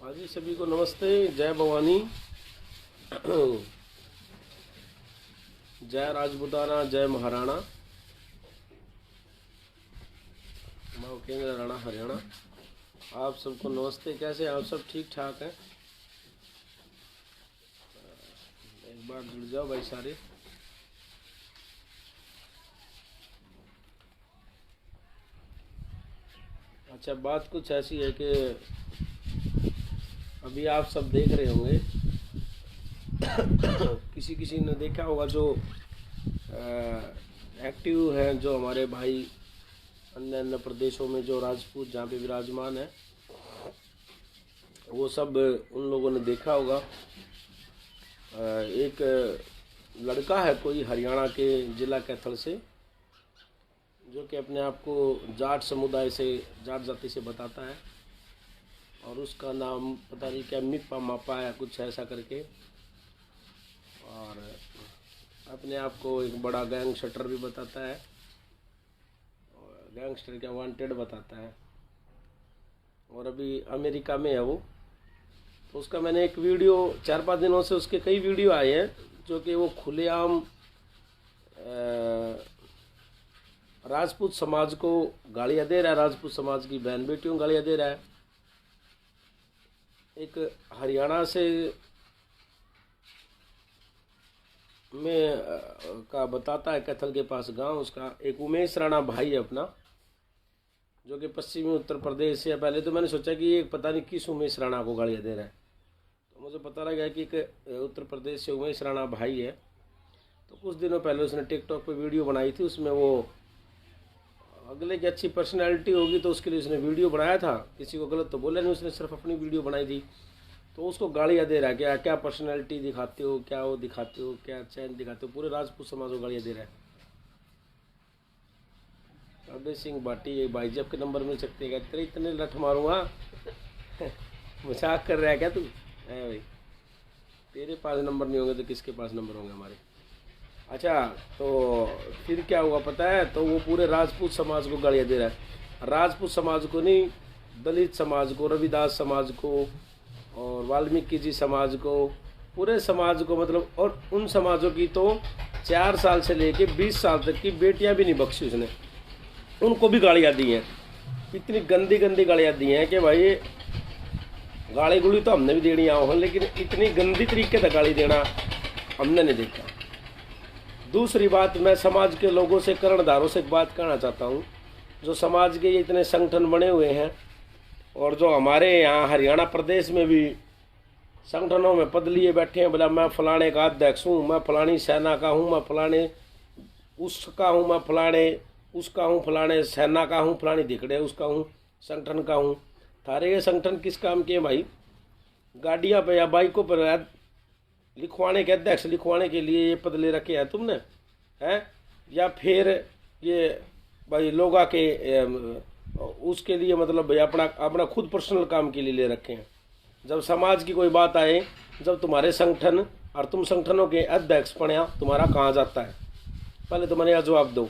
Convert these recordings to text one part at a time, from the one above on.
हाँ जी, सभी को नमस्ते। जय भवानी, जय राजपूताना, जय महाराणा, मैं उपेंद्र राणा हरियाणा। आप सबको नमस्ते। कैसे आप सब? ठीक ठाक हैं? एक बार जुड़ जाओ भाई सारे। अच्छा, बात कुछ ऐसी है कि अभी आप सब देख रहे होंगे किसी किसी ने देखा होगा जो एक्टिव हैं, जो हमारे भाई अन्य अन्य प्रदेशों में जो राजपूत जहाँ पे विराजमान है, वो सब उन लोगों ने देखा होगा। एक लड़का है कोई हरियाणा के जिला कैथल से, जो कि अपने आप को जाट समुदाय से, जाट जाति से बताता है, और उसका नाम पता नहीं क्या मिप्पा मापा है, कुछ ऐसा करके, और अपने आप को एक बड़ा गैंगस्टर भी बताता है, और गैंगस्टर क्या वांटेड बताता है, और अभी अमेरिका में है वो। तो उसका मैंने एक वीडियो 4-5 दिनों से, उसके कई वीडियो आए हैं जो कि वो खुलेआम राजपूत समाज को गालियाँ दे रहा है, राजपूत समाज की बहन बेटियों को गालियाँ दे रहा है। एक हरियाणा से में का बताता है, कैथल के पास गांव, उसका एक उमेश राणा भाई है अपना, जो कि पश्चिमी उत्तर प्रदेश से। पहले तो मैंने सोचा कि ये पता नहीं किस उमेश राणा को गालियाँ दे रहा है, तो मुझे पता लगा कि एक उत्तर प्रदेश से उमेश राणा भाई है। तो कुछ दिनों पहले उसने टिकटॉक पे वीडियो बनाई थी, उसमें वो अगले की अच्छी पर्सनैलिटी होगी तो उसके लिए उसने वीडियो बनाया था। किसी को गलत तो बोला नहीं, उसने सिर्फ अपनी वीडियो बनाई थी। तो उसको गालियाँ दे रहा है, क्या क्या पर्सनैलिटी दिखाते हो, क्या वो दिखाते हो, क्या चैन दिखाते हो, पूरे राजपूत समाज को गालियाँ दे रहा है। अबे सिंह बाटी भाई, जब के नंबर मिल सकते हैं? तेरे इतने लठ मारूंगा मजाक कर रहा है क्या तू? है भाई, तेरे पास नंबर नहीं होंगे तो किसके पास नंबर होंगे हमारे? अच्छा, तो फिर क्या हुआ पता है? तो वो पूरे राजपूत समाज को गालियाँ दे रहा है। राजपूत समाज को नहीं, दलित समाज को, रविदास समाज को, और वाल्मीकि जी समाज को, पूरे समाज को, मतलब, और उन समाजों की तो 4 साल से लेके 20 साल तक की बेटियां भी नहीं बख्शी उसने, उनको भी गालियाँ दी हैं। इतनी गंदी गंदी गालियाँ दी हैं कि भाई, गाली गुली तो हमने भी देनी आओ, लेकिन इतनी गंदी तरीके से गाली देना हमने नहीं देखा। दूसरी बात, मैं समाज के लोगों से, कर्णधारों से एक बात कहना चाहता हूँ। जो समाज के ये इतने संगठन बने हुए हैं, और जो हमारे यहाँ हरियाणा प्रदेश में भी संगठनों में पद लिए बैठे हैं, बोला मैं फलाने का अध्यक्ष हूँ, मैं फलानी सेना का हूँ, मैं फलाने उसका हूँ, मैं फलाने उसका हूँ, फलाने सेना का हूँ, फलानी दिखड़े उसका हूँ, संगठन का हूँ। थारे ये संगठन किस काम के भाई? गाड़ियाँ पे या बाइकों पर लिखवाने के, अध्यक्ष लिखवाने के लिए ये पद ले रखे हैं तुमने, हैं? या फिर ये भाई लोग आके उसके लिए, मतलब भाई अपना अपना खुद पर्सनल काम के लिए ले रखे हैं? जब समाज की कोई बात आए, जब तुम्हारे संगठन और तुम संगठनों के अध्यक्ष बने, तुम्हारा कहाँ जाता है? पहले तो मैंने यह जवाब दो,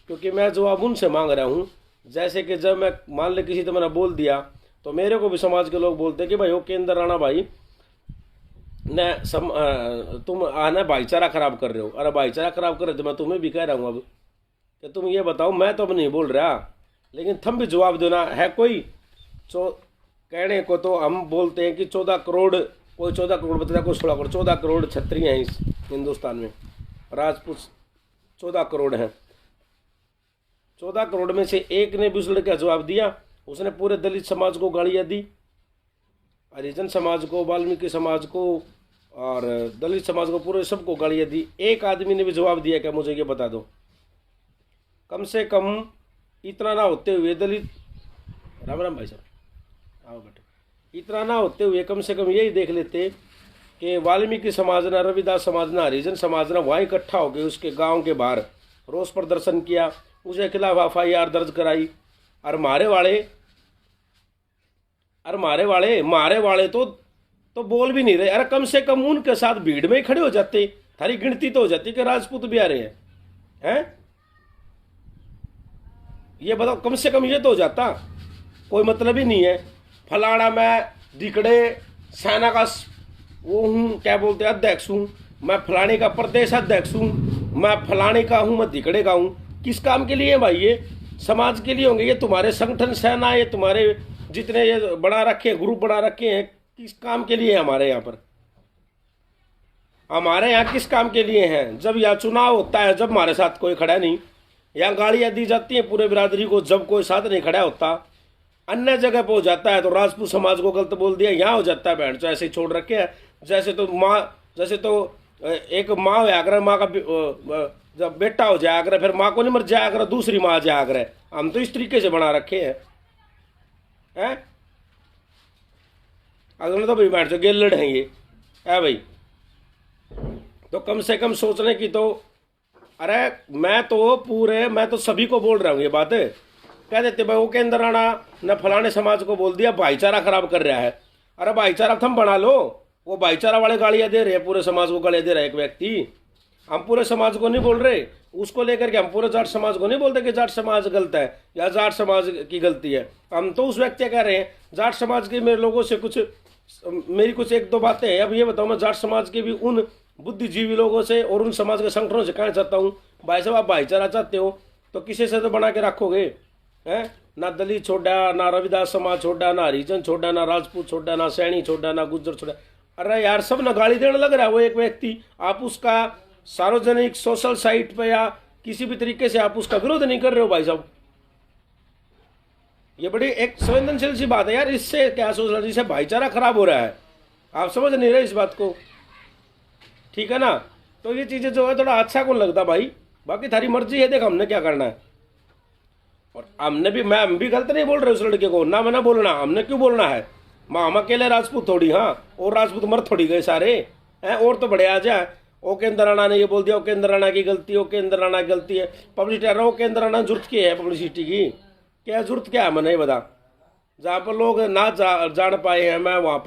क्योंकि मैं जवाब उनसे मांग रहा हूँ। जैसे कि जब मैं मान ले किसी तो मैंने बोल दिया, तो मेरे को भी समाज के लोग बोलते हैं कि भाई उपेंद्र राणा भाई ने तुम आना भाईचारा खराब कर रहे हो। अरे भाईचारा खराब कर रहे हो तो मैं तुम्हें भी कह रहा हूँ अब कि तुम ये बताओ, मैं तो अब नहीं बोल रहा, लेकिन तुम भी जवाब देना है। कोई कहने को तो हम बोलते हैं कि 14 करोड़, कोई 14 करोड़ बताता, कोई 16 करोड़, 14 करोड़ क्षत्रिय हैं इस हिंदुस्तान में, राजपूत 14 करोड़ हैं। 14 करोड़ में से एक ने भी उस लड़के का जवाब दिया? उसने पूरे दलित समाज को गालियाँ दी, हरिजन समाज को, वाल्मीकि समाज को, और दलित समाज को, पूरे सबको गालियाँ दी। एक आदमी ने भी जवाब दिया क्या? मुझे ये बता दो। कम से कम इतना ना होते हुए दलित, राम राम भाई साहब, आओ बेटे, इतना ना होते हुए कम से कम यही देख लेते कि वाल्मीकि समाज ना, रविदास समाज ना, हरिजन समाज ना वहाँ इकट्ठा हो गए उसके गांव के बाहर, रोष प्रदर्शन किया, उसके खिलाफ FIR दर्ज कराई। और मारे वाले तो बोल भी नहीं रहे। अरे कम से कम उनके साथ भीड़ में ही खड़े हो जाते, थारी गिनती तो हो जाती कि राजपूत भी आ रहे हैं। ये बताओ, कम से कम ये तो हो जाता। कोई मतलब ही नहीं है। फलाना मैं दिकड़े सेना का वो हूँ, क्या बोलते हैं, अध्यक्ष हूँ, मैं फलाने का प्रदेश अध्यक्ष हूँ, मैं फलाने का हूँ, मैं दिकड़े का हूँ। किस काम के लिए भाई? ये समाज के लिए होंगे, ये तुम्हारे संगठन सेना, ये तुम्हारे जितने ये बना रखे हैं, ग्रुप बना रखे हैं, किस काम के लिए हमारे यहाँ पर? हमारे यहाँ किस काम के लिए हैं? जब यहाँ चुनाव होता है, जब हमारे साथ कोई खड़ा नहीं, यहाँ गाड़ियाँ दी जाती हैं पूरे बिरादरी को, जब कोई साथ नहीं खड़ा होता, अन्य जगह पे हो जाता है तो राजपूत समाज को गलत बोल दिया, यहाँ हो जाता है बहन, तो ऐसे ही छोड़ रखे हैं। जैसे तो माँ, जैसे तो एक माँ हो जाकर, माँ का जब बेटा हो जाकर फिर माँ को नहीं मर जाया, दूसरी माँ जाकर, हम तो इस तरीके से बना रखे हैं। अगले तो भाई बैठ जो गेलड़ हैं ये है भाई, तो कम से कम सोचने की तो, अरे मैं तो सभी को बोल रहा हूँ ये बात। कह देते भाई वो केंद्र राणा ने फलाने समाज को बोल दिया भाईचारा खराब कर रहा है। अरे भाईचारा तुम बना लो, वो भाईचारा वाले गालियां दे रहे हैं, पूरे समाज को गालियां दे रहा है एक व्यक्ति। हम पूरे समाज को नहीं बोल रहे, उसको लेकर के हम पूरे जाट समाज को नहीं बोलते कि जाट समाज गलत है या जाट समाज की गलती है। हम तो उस व्यक्ति कह रहे हैं, जाट समाज के मेरे लोगों से कुछ, मेरी कुछ एक दो बातें हैं। अब ये बताओ, मैं जाट समाज के भी उन बुद्धिजीवी लोगों से और उन समाज के संगठनों से कहना चाहता हूँ, भाई साहब आप भाईचारा चाहते हो तो किसी से तो बना के रखोगे, है ना? दलित छोड़ा, ना रविदास समाज छोड़ा, ना हरिजन छोड़ा, ना राजपूत छोड़ा, ना सैनी छोड़ा, ना गुज्जर छोड़ा। अरे यार सब ना गाली देने लग रहा है वो एक व्यक्ति। आप उसका सार्वजनिक सोशल साइट पे या किसी भी तरीके से आप उसका विरोध नहीं कर रहे हो भाई साहब। ये बड़ी एक संवेदनशील सी बात है यार। इससे क्या सोच रहा है, इससे भाईचारा खराब हो रहा है। आप समझ नहीं रहे इस बात को, ठीक है ना? तो ये चीजें जो है थोड़ा अच्छा कौन लगता भाई, बाकी थारी मर्जी है, देख हमने क्या करना है। और हमने भी, हम भी गलत नहीं बोल रहे उस लड़के को, ना मैंने बोलना, हमने क्यों बोलना है? हम अकेले राजपूत थोड़ी, हाँ, और राजपूत मर थोड़ी गए सारे हैं, और तो बड़े आ जाए। ओ केंद्र राणा ने ये बोल दिया, ओ केंद्र राणा की गलती, ओ केंद्र राणा की गलती है। पब्लिसिटी, ओ केंद्र राणा जरूरत की है पब्लिसिटी की? क्या जरूरत क्या है मैंने ये बता। जहाँ पर लोग ना जान पाए हैं, मैं वहाँ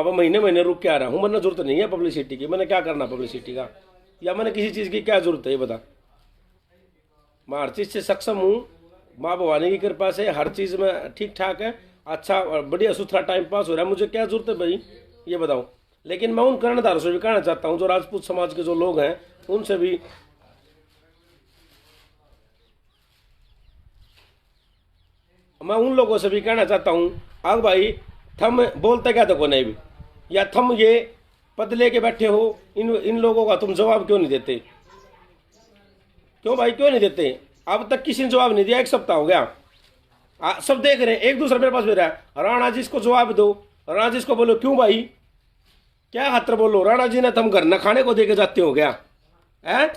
पर महीने महीने रुक के आ रहा हूँ। मैंने जरूरत नहीं है पब्लिसिटी की, मैंने क्या करना पब्लिसिटी का, या मैंने किसी चीज़ की क्या जरूरत है ये बता। मैं हर चीज़ से सक्षम हूँ, माँ भवानी की कृपा से हर चीज़ में ठीक ठाक है, अच्छा बढ़िया सुथरा टाइम पास हो रहा है। मुझे क्या जरूरत है भाई ये बताओ। लेकिन मैं उन कर्णधारों से भी कहना चाहता हूँ, जो राजपूत समाज के जो लोग हैं उनसे भी, मैं उन लोगों से भी कहना चाहता हूँ, अब भाई थम बोलते क्या देखो नहीं भी, या थम ये पद लेके बैठे हो, इन लोगों का तुम जवाब क्यों नहीं देते? क्यों भाई क्यों नहीं देते? अब तक किसी ने जवाब नहीं दिया, एक सप्ताह हो गया, सब देख रहे हैं, एक दूसरे मेरे पास भी रहा है, राणा जी को जवाब दो, राणा जी को बोलो। क्यों भाई, क्या खातर बोलो? राणा जी ने तुम घर न खाने को देके जाते हो क्या? है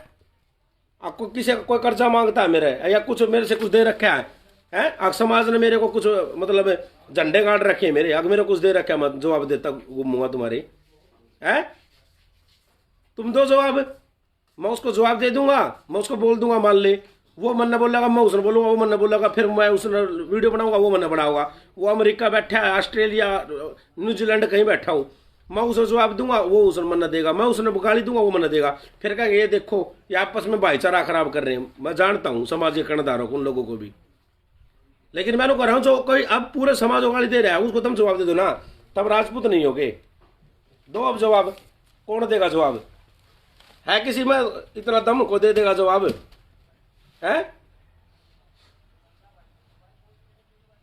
आपको किसी कोई कर्जा मांगता है मेरे, या कुछ मेरे से कुछ दे रखा है? समाज ने मेरे को कुछ मतलब झंडे गाड़ रखे मेरे, अगर मेरे कुछ दे रखा, मैं जवाब देता घूमूंगा तुम्हारे, है? तुम दो जवाब, मैं उसको जवाब दे दूंगा, मैं उसको बोल दूंगा, मान ले वो मन ने बोलेगा, मैं उसने बोलूंगा, वो मन ने बोलेगा, फिर मैं उसने वीडियो बनाऊंगा, वो मन बनाऊंगा। वो अमेरिका बैठा है, ऑस्ट्रेलिया, न्यूजीलैंड कहीं बैठा हूँ, मैं उसे जवाब दूंगा, वो उसने मन देगा, मैं उसने गाली दूंगा, वो मन देगा। फिर कहेंगे ये देखो ये आपस में भाईचारा खराब कर रहे हैं। मैं जानता हूँ समाज के कर्णधारों को, उन लोगों को भी, लेकिन मैं कह रहा हूँ जो कोई अब पूरे समाज को गाली दे रहा है उसको तुम जवाब दे दो ना, तब राजपूत नहीं होगे। दो अब जवाब, कौन देगा जवाब? है किसी में इतना दम को दे देगा जवाब? है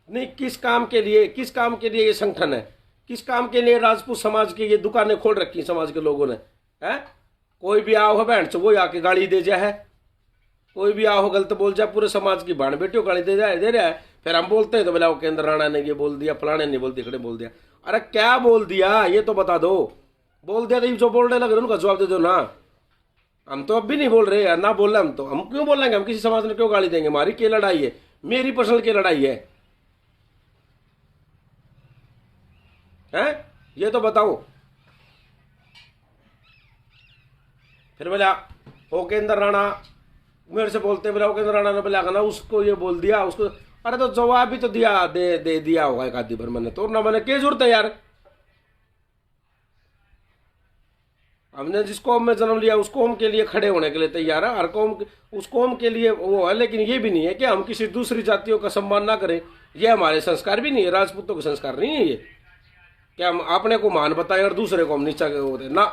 नहीं। किस काम के लिए, किस काम के लिए ये संगठन है? किस काम के लिए राजपूत समाज की ये दुकानें खोल रखी समाज के लोगों ने? है कोई भी आओ है बहन वो आके गाली दे जाए है, कोई भी आओ गलत बोल जाए, पूरे समाज की भाण बेटियों गाली दे रहा है। फिर हम बोलते हैं तो बोला वो केंद्र राणा ने ये बोल दिया, फलाने ने बोल दिया, खड़े बोल दिया। अरे क्या बोल दिया ये तो बता दो। बोल दिया तो जो बोलने लगे उनका जवाब दे दो ना। हम तो अब भी नहीं बोल रहे यार, ना बोल रहे हम क्यों बोलेंगे? हम किसी समाज ने क्यों गाली देंगे? हमारी क्या लड़ाई है? मेरी पर्सनल की लड़ाई है, ये तो बताओ। फिर बोला ओ केंद्र राणा मेरे से बोलते, बोला ओ केंद्र राणा ने बोला ना उसको ये बोल दिया उसको। अरे तो जवाब भी तो दिया, दे दिया होगा एक आधी बार मैंने तो, ना मैंने क्या जरूरत है यार? हमने जिस कौम में जन्म लिया उस कौम के लिए खड़े होने के लिए तैयार है। हर कौम उस कौम के लिए वो है, लेकिन ये भी नहीं है कि हम किसी दूसरी जातियों का सम्मान ना करें। ये हमारे संस्कार भी नहीं है, राजपूतों के संस्कार नहीं है ये। क्या हम अपने को मान बताएं और दूसरे को हम नीचा होते ना।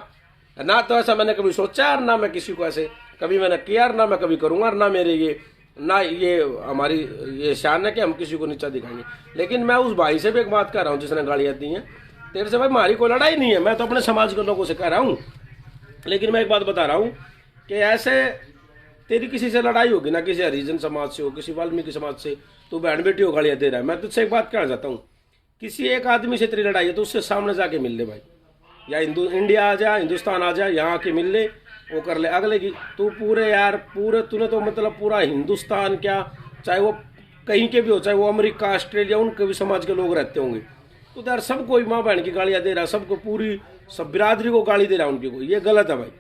ना तो ऐसा मैंने कभी सोचा और ना मैं किसी को ऐसे कभी मैंने किया और ना मैं कभी करूंगा और ना मेरे ये ना ये हमारी ये शान है कि हम किसी को नीचा दिखाएंगे। लेकिन मैं उस भाई से भी एक बात कर रहा हूँ जिसने गालियाँ दी हैं, तेरे से भाई हमारी कोई लड़ाई नहीं है, मैं तो अपने समाज के लोगों से कह रहा हूँ। लेकिन मैं एक बात बता रहा हूँ कि ऐसे तेरी किसी से लड़ाई होगी ना, किसी हरिजन समाज से हो, किसी वाल्मीकि समाज से, तू बहन बेटी हो गालियाँ दे रहा है, मैं तुझसे एक बात कहना चाहता हूँ, किसी एक आदमी से तेरी लड़ाई है तो उससे सामने जाके मिल ले भाई, या इंडिया आ जा, हिंदुस्तान आ जा, यहाँ आके मिल ले, वो कर ले अगले की। तू पूरे यार पूरे तूने तो मतलब पूरा हिंदुस्तान क्या, चाहे वो कहीं के भी हो, चाहे वो अमेरिका ऑस्ट्रेलिया उनके भी समाज के लोग रहते होंगे, तो यार सबको माँ बहन की गालियाँ दे रहा है, सबको पूरी सब बिरादरी को गाली दे रहा है उनकी को, ये गलत है भाई,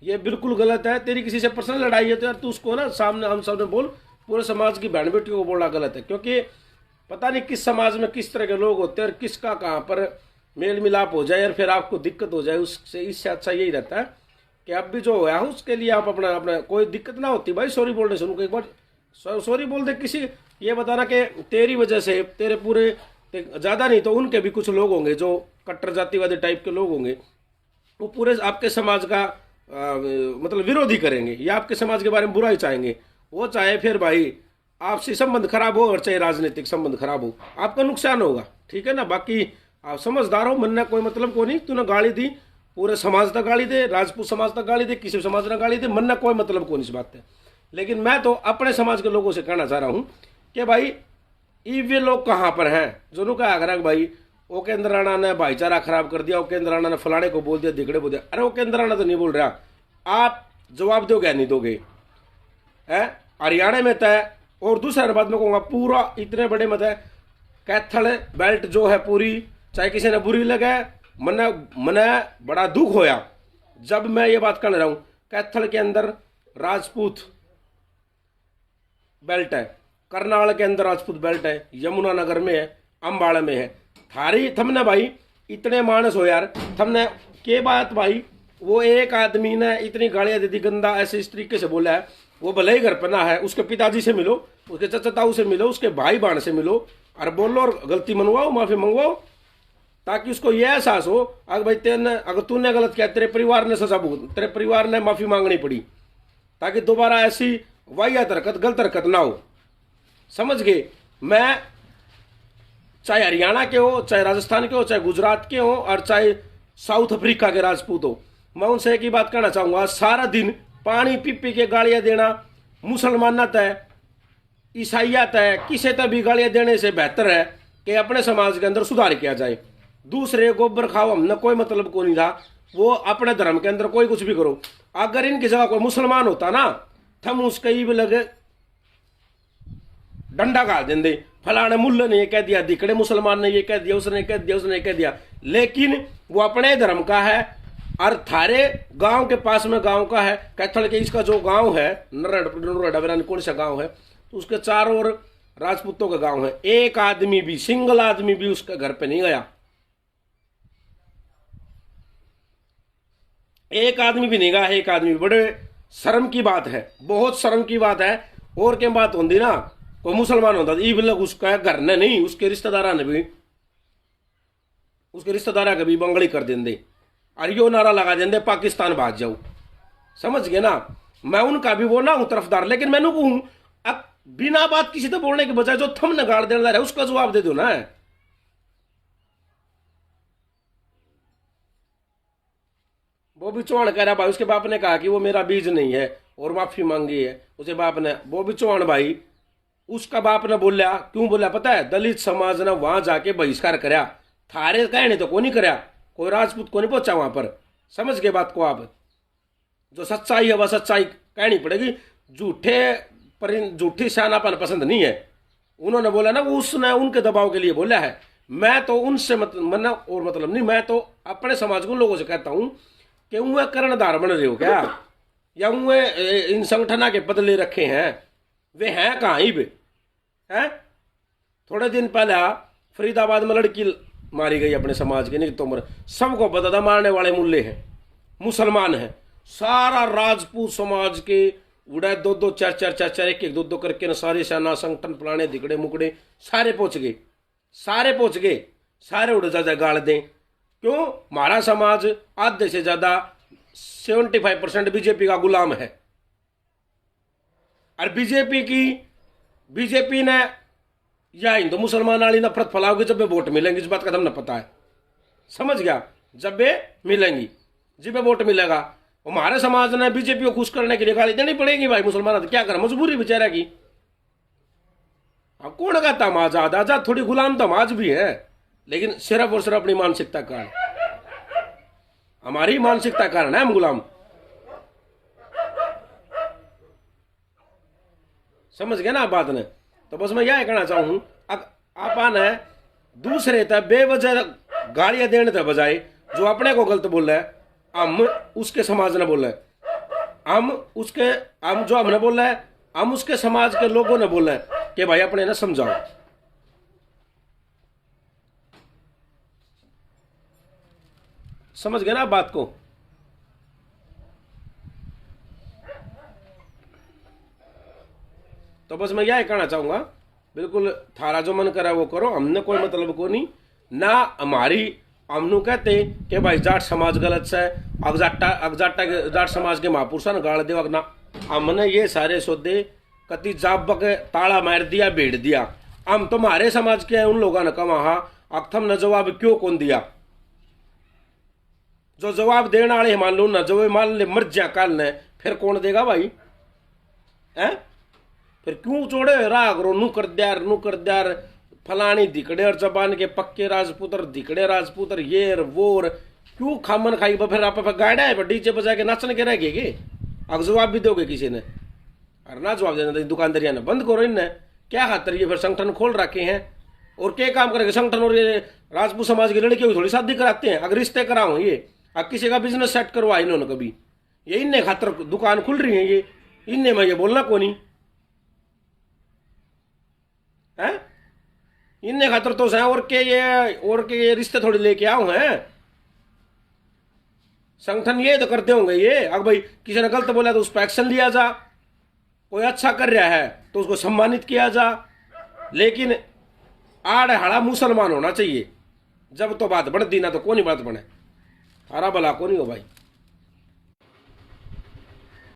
ये बिल्कुल गलत है। तेरी किसी से पर्सनल लड़ाई है तो यार तू उसको ना सामने हम सब ने बोल, पूरे समाज की बहन बेटियों को बोलना गलत है, क्योंकि पता नहीं किस समाज में किस तरह के लोग होते हैं और किसका कहाँ पर मेल मिलाप हो जाए और फिर आपको दिक्कत हो जाए, उससे इससे अच्छा यही रहता है कि अब भी जो हुआ है उसके लिए आप अपना अपना कोई दिक्कत ना होती भाई, सॉरी बोलने से उनको एक बार सॉरी बोल दे। किसी ये बताना कि तेरी वजह से तेरे पूरे ज़्यादा नहीं तो उनके भी कुछ लोग होंगे जो कट्टर जातिवादी टाइप के लोग होंगे, वो पूरे आपके समाज का मतलब विरोधी करेंगे या आपके समाज के बारे में बुरा ही चाहेंगे। वो चाहे फिर भाई आपसे संबंध खराब हो और चाहे राजनीतिक संबंध खराब हो, आपका नुकसान होगा, ठीक है ना। बाकी आप समझदार हो, मन ने कोई मतलब को नहीं, तूने गाली दी पूरे समाज तक गाली दे, राजपूत समाज तक गाली दे, किसी समाज ने गाली दे, मन ने कोई मतलब को नहीं इस बात है। लेकिन मैं तो अपने समाज के लोगों से कहना चाह रहा हूँ कि भाई ये लोग कहाँ पर हैं जो उनका आग्रह भाई वो केंद्र राणा ने भाईचारा खराब कर दिया, वो केंद्र राणा ने फलाने को बोल दिया, दिगड़े बोल दिया। अरे वो केंद्र राणा तो नहीं बोल रहा, आप जवाब दोगे नहीं दोगे है हरियाणा में तय। और दूसरा बात मैं कहूँगा पूरा इतने बड़े मत है कैथल बेल्ट जो है पूरी, चाहे किसी ने बुरी लगे, मने बड़ा दुख होया जब मैं ये बात कर रहा हूँ। कैथल के अंदर राजपूत बेल्ट है, करनाल के अंदर राजपूत बेल्ट है, यमुनानगर में है, अम्बाड़ा में है। थारी थमने भाई इतने मानस हो यार, थमने के बात भाई वो एक आदमी ने इतनी गालियां दे दी, गंदा ऐसे इस तरीके से बोला है। वो भले ही घर पर ना है, उसके पिताजी से मिलो, उसके चचा ताऊ से मिलो, उसके भाई बहन से मिलो और बोलो और गलती मनवाओ, माफी मंगवाओ, ताकि उसको यह एहसास हो अगर भाई तेने अगर तूने गलत किया तेरे परिवार ने सजा भुगत, तेरे परिवार ने माफी मांगनी पड़ी, ताकि दोबारा ऐसी वाहियात हरकत गलत हरकत ना हो। समझ गए। मैं चाहे हरियाणा के हो, चाहे राजस्थान के हो, चाहे गुजरात के हो और चाहे साउथ अफ्रीका के राजपूत हो, मैं उनसे एक ही बात कहना चाहूंगा, सारा दिन पानी पी पी के गालियां देना मुसलमानत है, ईसाइयत है, किसी तरह भी गालियां देने से बेहतर है कि अपने समाज के अंदर सुधार किया जाए। दूसरे गोबर खाओ हमने कोई मतलब को नहीं था, वो अपने धर्म के अंदर कोई कुछ भी करो। अगर इनकी जगह कोई मुसलमान होता ना, थम उसके ही भी लगे डंडा गाल देंगे, फलाने मुल्ले ने ये कह दिया, दिकड़े मुसलमान ने ये कह दिया, उसने कह दिया, उसने कह दिया। लेकिन वो अपने धर्म का है और थारे गांव के पास में गांव का है, कैथल के इसका जो गांव है नरड़ा कौन सा गांव है, तो उसके चारों ओर राजपूतों का गांव है। एक आदमी भी सिंगल आदमी भी उसके घर पे नहीं गया, एक आदमी भी नहीं गया, एक आदमी। बड़े शर्म की बात है, बहुत शर्म की बात है। और क्या बात होती ना, कोई मुसलमान होता ई लग उसका घर ने नहीं, उसके रिश्तेदारा ने भी, उसके रिश्तेदारा के भी बंगड़ी कर देंगे और यो नारा लगा देंगे पाकिस्तान भाग जाओ। समझ गए ना। मैं उनका भी वो ना हूं तरफदार, लेकिन मैंने कहूं अब बिना बात किसी तो बोलने के बजाय जो थम नगाड़ देना है उसका जवाब दे दो ना। बॉबी चौहान कह रहा भाई उसके बाप ने कहा कि वो मेरा बीज नहीं है और माफी मांगी है उसके बाप ने। बॉबी चौहान भाई उसका बाप ने बोला, क्यों बोला पता है, दलित समाज ने वहां जाके बहिष्कार कराया, थारे कहने तो को नहीं कराया, कोई राजपूत को नहीं पहुंचा वहां पर। समझ गए बात को आप। जो सच्चाई है वह सच्चाई कहनी पड़ेगी, झूठी सियानापन पसंद नहीं है। उन्होंने बोला ना, उसने उनके दबाव के लिए बोला है। मैं तो उनसे मना और मतलब नहीं, मैं तो अपने समाज को लोगों से कहता हूं कि वह कर्णधार बन रहे हो क्या, या वह इन संगठना के पद ले रखे हैं, वे हैं कहाँ ही वे हैं। थोड़े दिन पहले फरीदाबाद में लड़की मारी गई अपने समाज की, नहीं तो सबको पता था मारने वाले मुल्ले हैं, मुसलमान हैं। सारा राजपूत समाज के उड़े दो दो चार चार चार चार एक एक दो दो करके ना सारे सेना संगठन फलाने दिकड़े मुकड़े सारे पहुंच गए, सारे पहुंच गए। सारे उड़ जा गाड़ दें। क्यों? हमारा समाज आधे से ज्यादा 75% बीजेपी का गुलाम है। और बीजेपी ने या हिंदू मुसलमान वाली नफरत फैलाओगे जब वे वोट मिलेंगे, इस बात का हमने पता है। समझ गया? जब वे मिलेंगी, जब वे वोट मिलेगा। हमारे समाज ने बीजेपी को खुश करने के लिए गाली देनी पड़ेगी भाई। मुसलमान तो क्या करें, मजबूरी बेचारा की। अब कौन कहता हम आजाद? आजाद थोड़ी, गुलाम तो हम आज भी है, लेकिन सिर्फ और सिर्फ अपनी मानसिकता का कारण, हमारी मानसिकता कारण है हम गुलाम। समझ गए ना आप बात ने? तो बस मैं यह कहना चाहूं, आप है दूसरे तक बेवजह गालियां देने के बजाय जो अपने को गलत बोल रहा है, हम उसके समाज ने बोला है, हम जो हमने बोला है, हम उसके समाज के लोगों ने बोला है कि भाई अपने ना समझाओ। समझ गए ना आप बात को? तो बस मैं यह कहना चाहूंगा, बिल्कुल थारा जो मन करा वो करो, हमने कोई मतलब को नहीं ना। हमारी हमनू कहते कि भाई जाट समाज गलत है, जाट समाज के महापुरुषों ने गाड़ दे ना। हमने ये सारे सौदे कति जाब के ताला मार दिया, भेड़ दिया। हम तुम्हारे समाज के उन लोगों ने कहा हाँ अक्थम ने जवाब क्यों कौन दिया? जो जवाब देने वाले मान लो ना, जो मान ले मर जा काल ने, फिर कौन देगा भाई? है फिर क्यों चोड़े राह करो? नू कर द्यार फलानी दिकड़े और जबान के पक्के राजपूतर, दिकड़े राजपूतर, येर वोर, क्यों खामन खाई? फिर आप गाड़ा है डीजे बजा के नाचने के रह गए? अब जवाब भी दोगे किसी ने? और ना जवाब देना दुकानदारिया ने बंद करो। इनने क्या खातर ये फिर संगठन खोल रखे हैं? और क्या काम करेंगे संगठन? और ये राजपूत समाज की लड़कियों की थोड़ी शादी कराते हैं? अगर रिश्ते कराओ ये, अब किसी का बिजनेस सेट करवा इन्होंने कभी? ये इनने खातर दुकान खुल रही है ये, इनने मैं ये बोलना को नहीं है। इनने खातर तो सह और के ये रिश्ते थोड़ी लेके आओ हैं। संगठन ये तो करते होंगे ये। अगर भाई किसी ने गलत बोला तो उस पर एक्शन लिया जा, कोई अच्छा कर रहा है तो उसको सम्मानित किया जा, लेकिन आड़ हड़ा मुसलमान होना चाहिए। जब तो बात बढ़ती ना तो कौन ही बात बने। हरा भला कौन ही हो भाई।